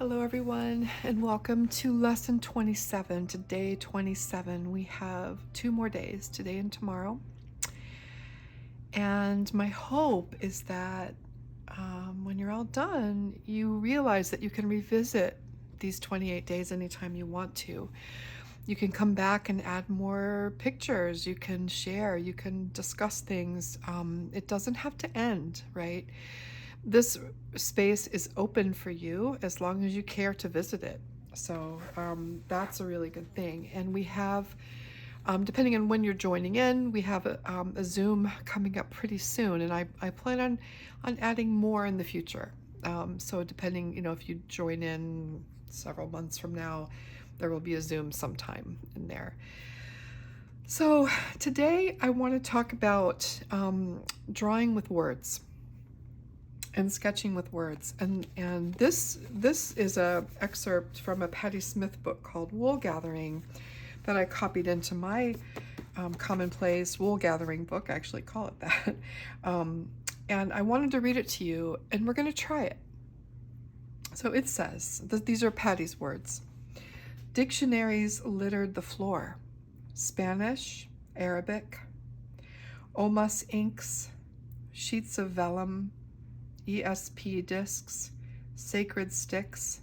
Hello, everyone, and welcome to lesson 27. Today, 27. We have 2 more days, today and tomorrow. And my hope is that when you're all done, you realize that you can revisit these 28 days anytime you want to. You can come back and add more pictures. You can share. You can discuss things. It doesn't have to end, right? This space is open for you as long as you care to visit it. So that's a really good thing. And we have, depending on when you're joining in, we have a Zoom coming up pretty soon. And I plan on adding more in the future. So depending, if you join in several months from now, there will be a Zoom sometime in there. So today I want to talk about drawing with words and sketching with words, and this is a excerpt from a Patti Smith book called Wool Gathering that I copied into my commonplace wool gathering book. I actually call it that. And I wanted to read it to you, and we're going to try it. So it says, these are Patti's words: dictionaries littered the floor, Spanish, Arabic, Omas inks, sheets of vellum, ESP discs, sacred sticks,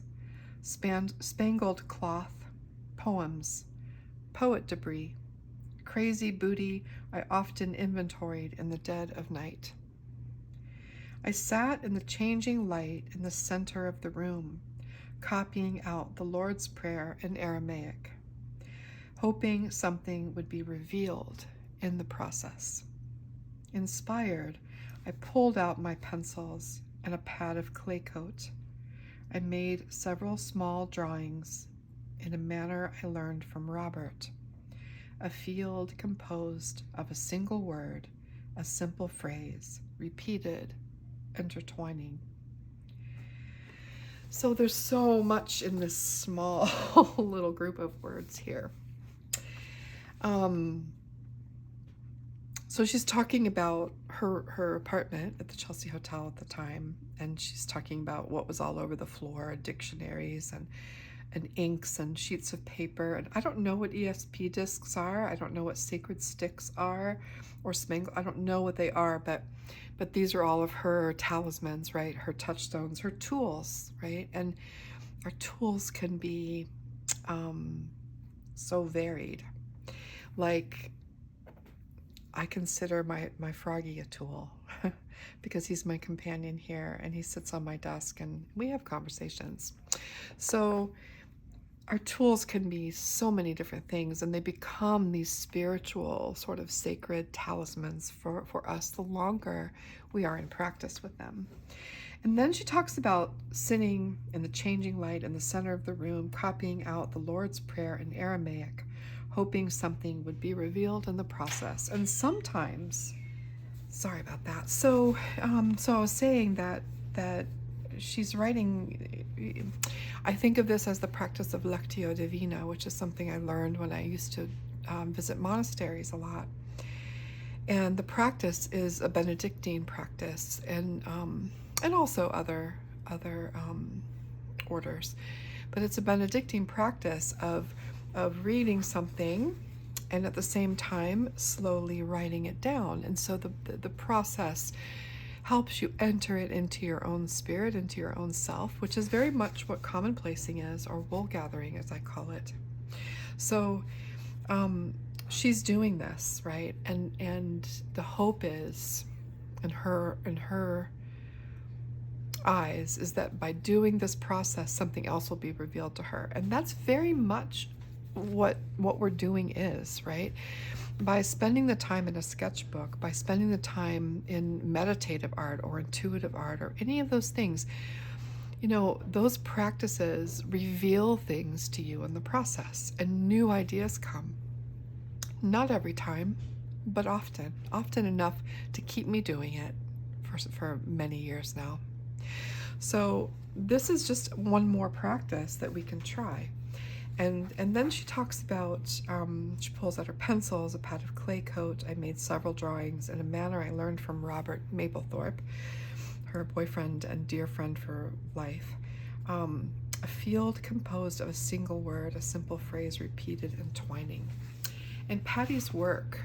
spangled cloth, poems, poet debris, crazy booty I often inventoried in the dead of night. I sat in the changing light in the center of the room, copying out the Lord's Prayer in Aramaic, hoping something would be revealed in the process. Inspired, I pulled out my pencils and a pad of clay coat. I made several small drawings in a manner I learned from Robert. A field composed of a single word, a simple phrase, repeated, intertwining. So there's so much in this small little group of words here. So she's talking about her apartment at the Chelsea Hotel at the time, and she's talking about what was all over the floor, dictionaries and inks and sheets of paper. And I don't know what ESP discs are. I don't know what sacred sticks are, or spangle. I don't know what they are, but these are all of her talismans, right? Her touchstones, her tools, right? And our tools can be so varied. Like, I consider my froggy a tool because he's my companion here, and he sits on my desk and we have conversations. So our tools can be so many different things, and they become these spiritual sort of sacred talismans for us the longer we are in practice with them. And then she talks about sitting in the changing light in the center of the room, copying out the Lord's Prayer in Aramaic, hoping something would be revealed in the process. And sometimes, sorry about that. So I was saying that she's writing. I think of this as the practice of Lectio Divina, which is something I learned when I used to visit monasteries a lot. And the practice is a Benedictine practice, and also other orders, but it's a Benedictine practice of reading something and at the same time slowly writing it down. And so the process helps you enter it into your own spirit, into your own self, which is very much what commonplacing is, or wool gathering as I call it. So she's doing this, right? And the hope is, in her eyes, is that by doing this process, something else will be revealed to her. And that's very much what we're doing is, right? By spending the time in a sketchbook, by spending the time in meditative art or intuitive art or any of those things, those practices reveal things to you in the process, and new ideas come. Not every time, but often enough to keep me doing it for many years now. So this is just one more practice that we can try. And then she talks about, she pulls out her pencils, a pad of clay coat. I made several drawings in a manner I learned from Robert Mapplethorpe, her boyfriend and dear friend for life. A field composed of a single word, a simple phrase repeated and twining. And Patty's work,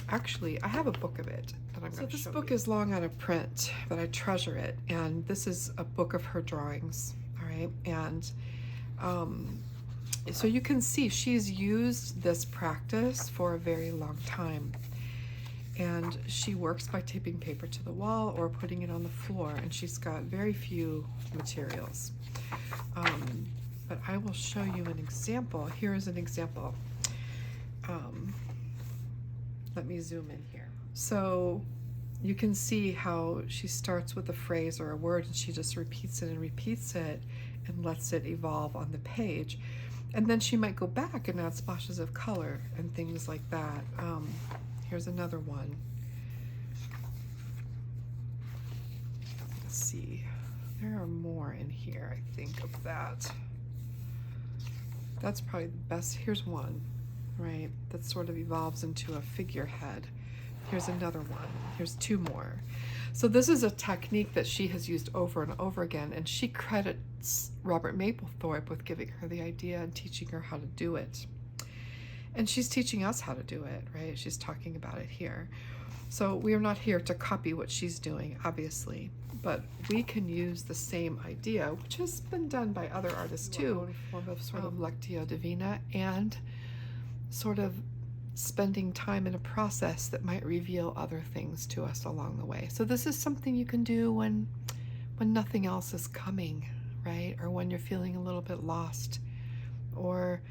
actually, I have a book of it that I'm going to show you. So this book is long out of print, but I treasure it. And this is a book of her drawings, all right? And so you can see she's used this practice for a very long time. And she works by taping paper to the wall or putting it on the floor, and she's got very few materials. But I will show you an example. Here is an example. Let me zoom in here. So you can see how she starts with a phrase or a word, and she just repeats it and lets it evolve on the page. And then she might go back and add splashes of color and things like that. Here's another one. Let's see. There are more in here, I think, of that. That's probably the best. Here's one, right? That sort of evolves into a figurehead. Here's another one. Here's two more. So this is a technique that she has used over and over again, and she credits Robert Mapplethorpe with giving her the idea and teaching her how to do it. And she's teaching us how to do it, right? She's talking about it here. So we are not here to copy what she's doing, obviously, but we can use the same idea, which has been done by other artists too, form of sort of Lectio Divina, and sort of spending time in a process that might reveal other things to us along the way. So this is something you can do when nothing else is coming, right? Or when you're feeling a little bit lost, or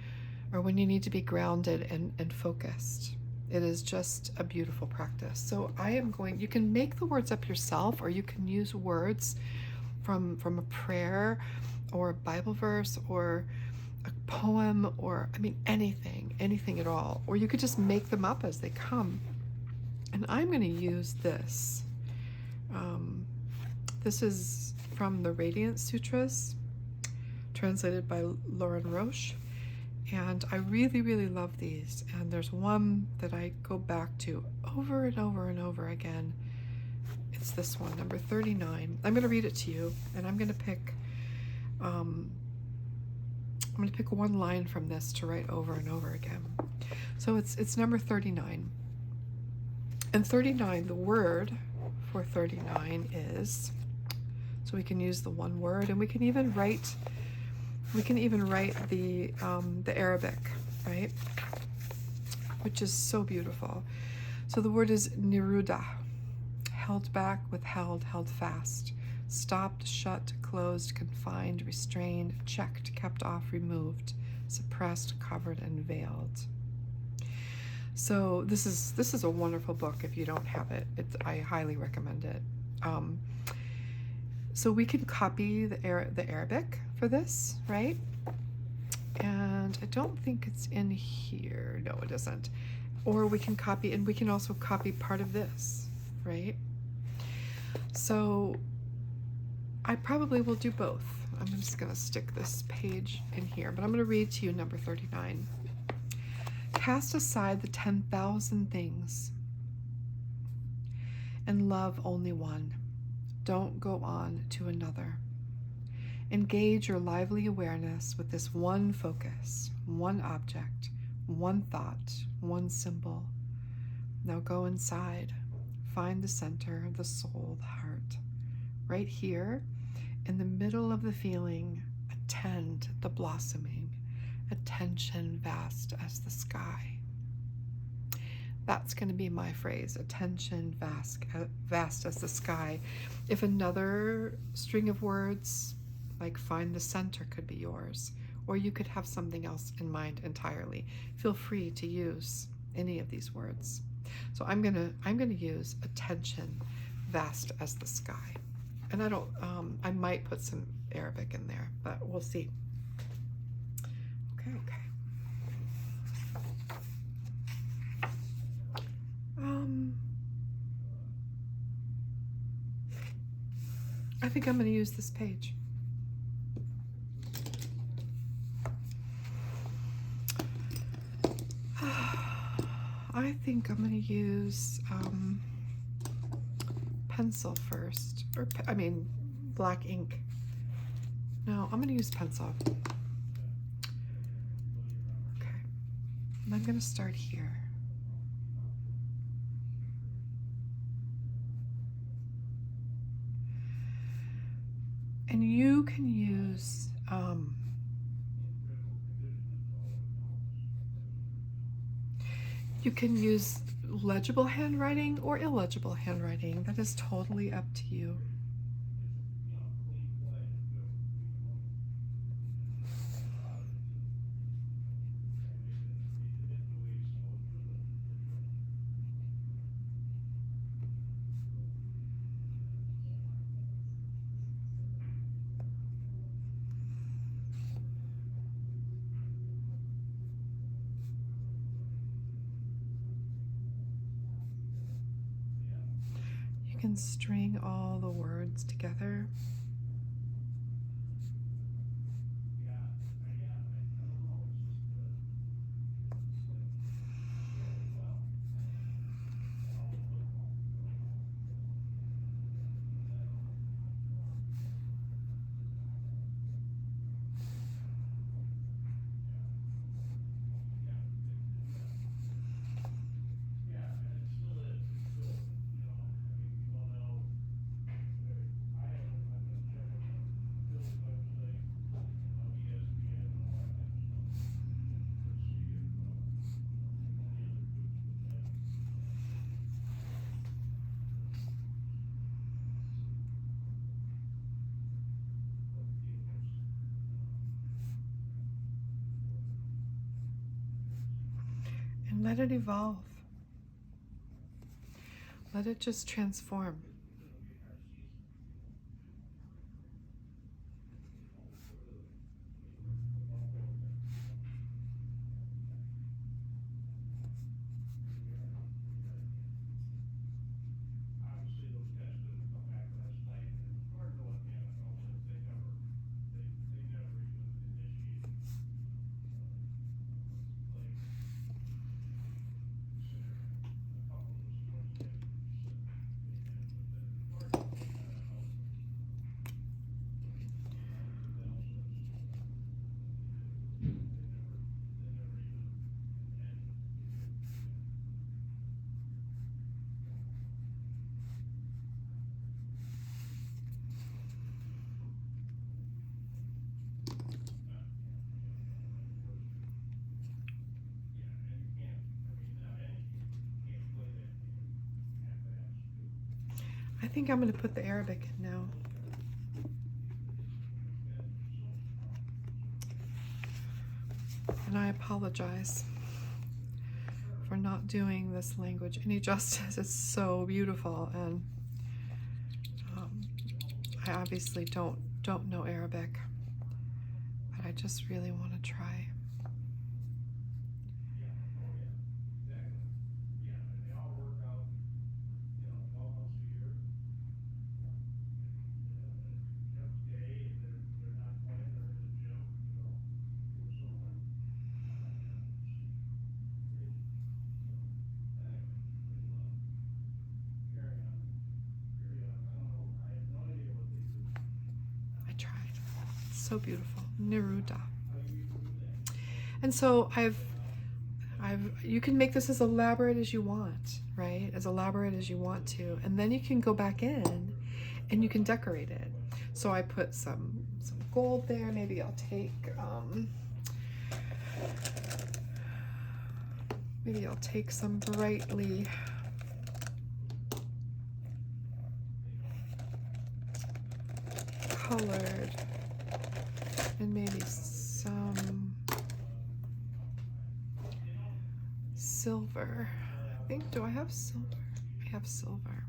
when you need to be grounded and focused. It is just a beautiful practice. So you can make the words up yourself, or you can use words from a prayer or a Bible verse or a poem, or anything at all. Or you could just make them up as they come. And I'm going to use this. This is from the Radiant Sutras, translated by Lauren Roche. And I really, really love these. And there's one that I go back to over and over and over again. It's this one, number 39. I'm going to read it to you, and I'm going to pick one line from this to write over and over again. So it's number 39. And 39, the word for 39 is, so we can use the one word, and we can even write the Arabic, right? Which is so beautiful. So the word is niruda, held back, withheld, held fast, stopped, shut, closed, confined, restrained, checked, kept off, removed, suppressed, covered, and veiled. So this is a wonderful book. If you don't have it, I highly recommend it. So we can copy the Arabic for this, right? And I don't think it's in here. No, it isn't. Or we can copy, and we can also copy part of this, right? So I probably will do both. I'm just going to stick this page in here, but I'm going to read to you number 39. Cast aside the 10,000 things and love only one. Don't go on to another. Engage your lively awareness with this one focus, one object, one thought, one symbol. Now go inside. Find the center, the soul, the heart. Right here, in the middle of the feeling, attend the blossoming, attention vast as the sky. That's going to be my phrase, attention vast as the sky. If another string of words, like find the center, could be yours, or you could have something else in mind entirely, feel free to use any of these words. So I'm gonna use attention vast as the sky. And I might put some Arabic in there, but we'll see. Okay. I think I'm going to use this page. I think I'm going to use pencil first, or black ink. Now I'm going to use pencil. Okay. And I'm going to start here. And you can use legible handwriting or illegible handwriting. That is totally up to you. You can string all the words together. And let it evolve. Let it just transform. I think I'm going to put the Arabic in now. And I apologize for not doing this language any justice. It's so beautiful, and I obviously don't know Arabic, but I just really want to try. I tried. So beautiful. Neruda. And so you can make this as elaborate as you want, right? As elaborate as you want to. And then you can go back in and you can decorate it. So I put some gold there. Maybe I'll take some brightly colored, and maybe some silver. I think, do I have silver? I have silver.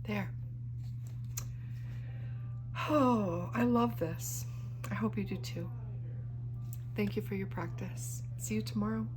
There. Oh, I love this. I hope you do too. Thank you for your practice. See you tomorrow.